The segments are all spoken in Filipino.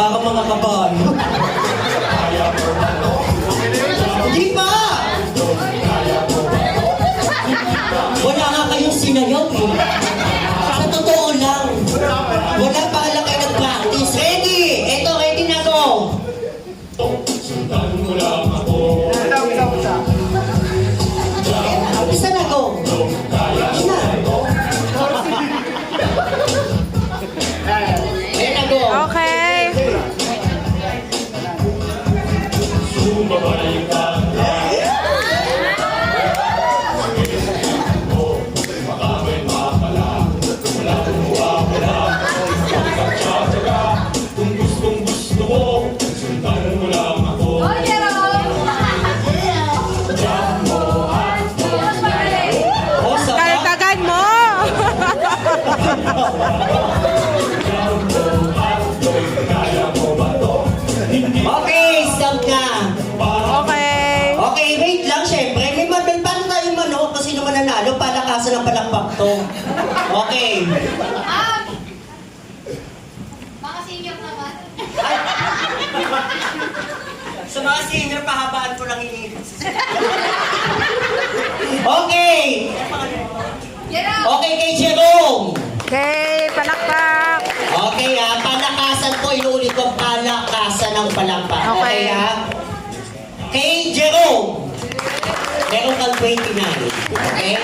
Para mga kabayo. Hindi pa! Wala nga kayong sinayaw eh. Sa totoo lang. Wala pa lang kayo nag-practice. Ready! Eto, ready na go! Isa na go! Isa! Ayan na go! Okay. Kaltagan mo! Okay, stop na! Okay. Okay, wait lang, syempre. May paano tayo manok? Kasi naman nanalo, palakasan ng palakpak to. Okay. Mga senior naman. Sa mga senior, pahabaan ko lang inilis. Okay! Okay kay Jerome! Okay, palakpak. Okay ha, palakasan ko, inuulit ko, palakasan ng palakpak. Okay Okay. ha? Kay Jerome! Meron kang 29. Okay?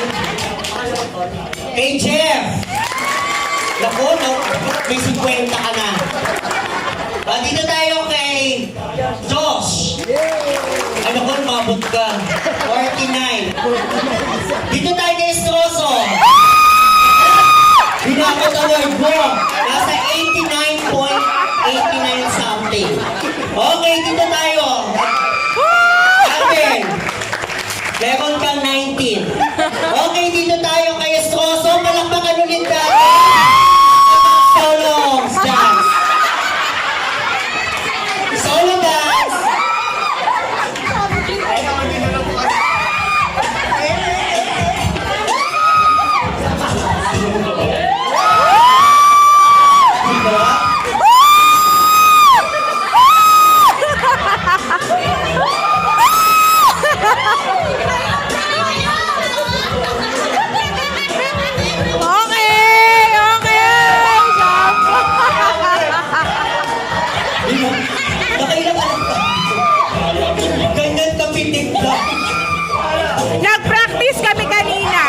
Kay Jeff! Naku, no, may 50 ka na. Dito tayo kay Josh! Ano ko, mabot ka. 49. Dito tayo kay Stroso. Binakot award mo. Nasa 89.89 something. Okay, dito tayo. Alvin. Meron kang 19. Okay, dito tayo kay Stroso. Palakpakan ulit natin. Solo dance. Solo dance. Okay, okay. Nakailang alam ka. Ganyan kapitig ka. Nag-practice kami kanina.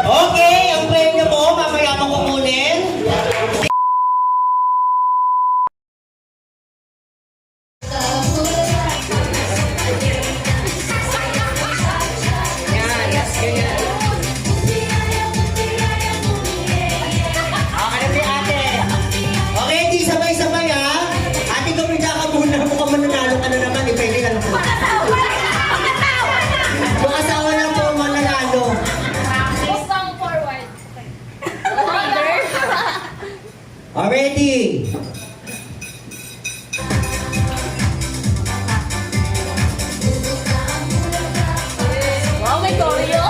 Okay, ang premyo mo, mamaya mo kukunin. Yan, yes, ganyan. Okay na si ate. Okay, di sabay-sabay ha. Ate, kumita ka muna. Mukhang mananalo ka na naman. Pwede lang po. Yung asawa lang po mananalo. Bustang forward. Ready? Wow, may choreo.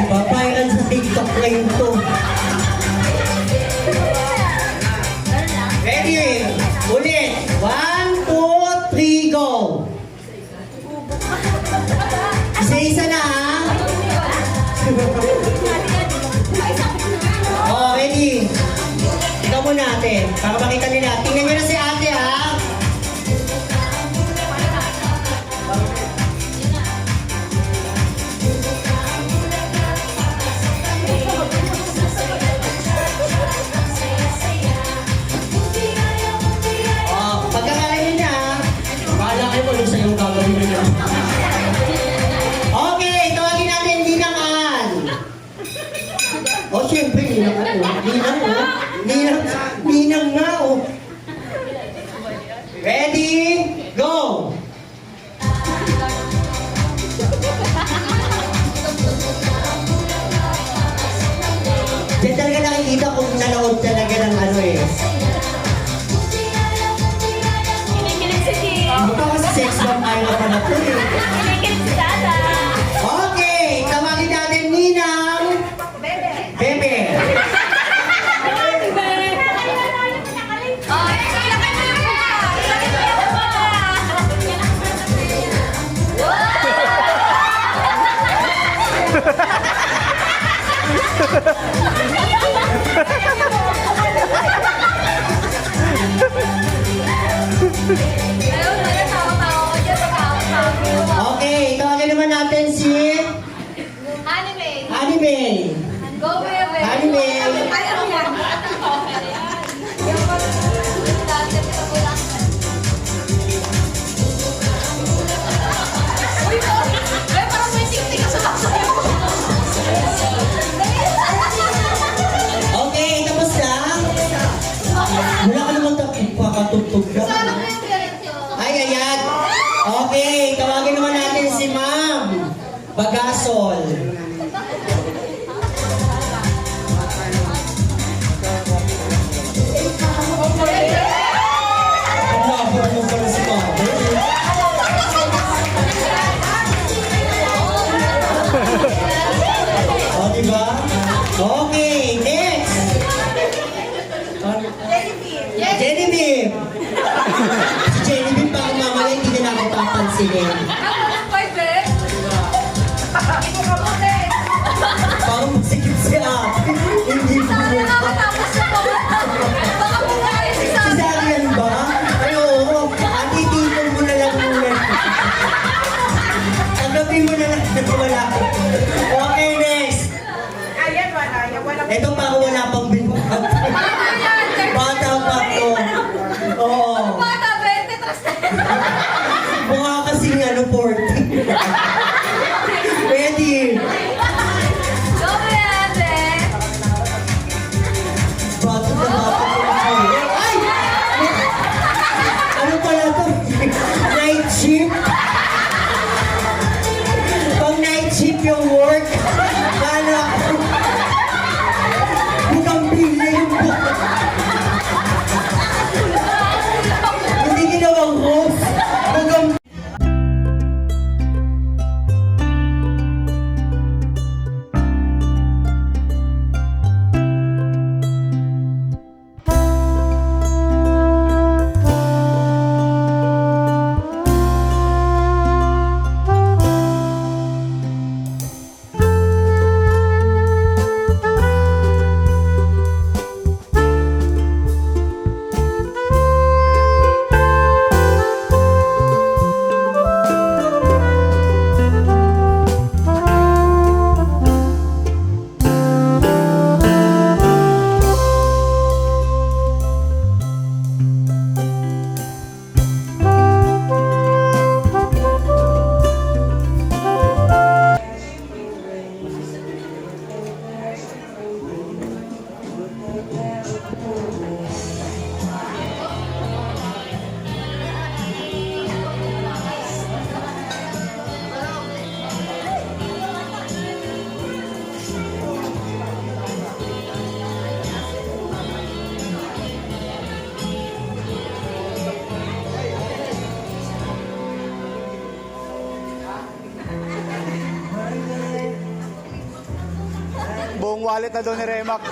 Papayaran sa TikTok ngayon to. Ready? Ulit. 1, 2, 3, go! Isa-isa na ha? Oh, ready? Ikaw muna ate. Para makita nila. Tingnan nyo na si ate ha? Oh, pagkakalain niya ha? Bahala kayo kung ano sa'yo gagawin nyo. Okay, tawagin natin Ninangan. Oh, siyempre, Ninangan oh. Ninang oh. Ninang nga oh. Ready? Go! Diyan talaga nakikita kung nanood talaga ng ano eh. Kinikilig si Kim. Mukha kasi sex bomb ayaw pa na po eh. Kinikilig si Dada. Okay, tawagin natin May. Go, Bebe. Honey May. Ay, ano yan? Uy, ay, parang may tiktik ka sa baksa. Okay, tapos na? Wala ka naman kakatugtog ka. Sana ko yung diretso. Ay, ayan. Okay, tawagin naman natin si Ma'am Bagasol. Ang labo mo pala si Ma'am. O, diba? Okay, next. Genevieve. Si Genevieve, baka mamaya hindi na namin papansinin. Pwede. Ito ka mo, Ted. Parang masikip si ate. Hindi po. Sana nakakatapos na to. Baka bumahay si Si Sana. Darian ba? Ay, oo. Ate, titong mo na lang muna. Tanggapin mo na lang na wala. Okay, next. Ayan, wala. Yan, wala. Ito pa wala pang binuhat. Bata yan. Bata pa to. Oo. Bata, 20 tras na. Mukha kasing 40. Ready? Go, Bebe. Bata na bata ko. Ay! Ano pala to? Night shift? Pag night shift yung work, kala ko. Mukhang pila yung book. Hindi ginawang host. Mukhang Buong wallet na doon ni Remak.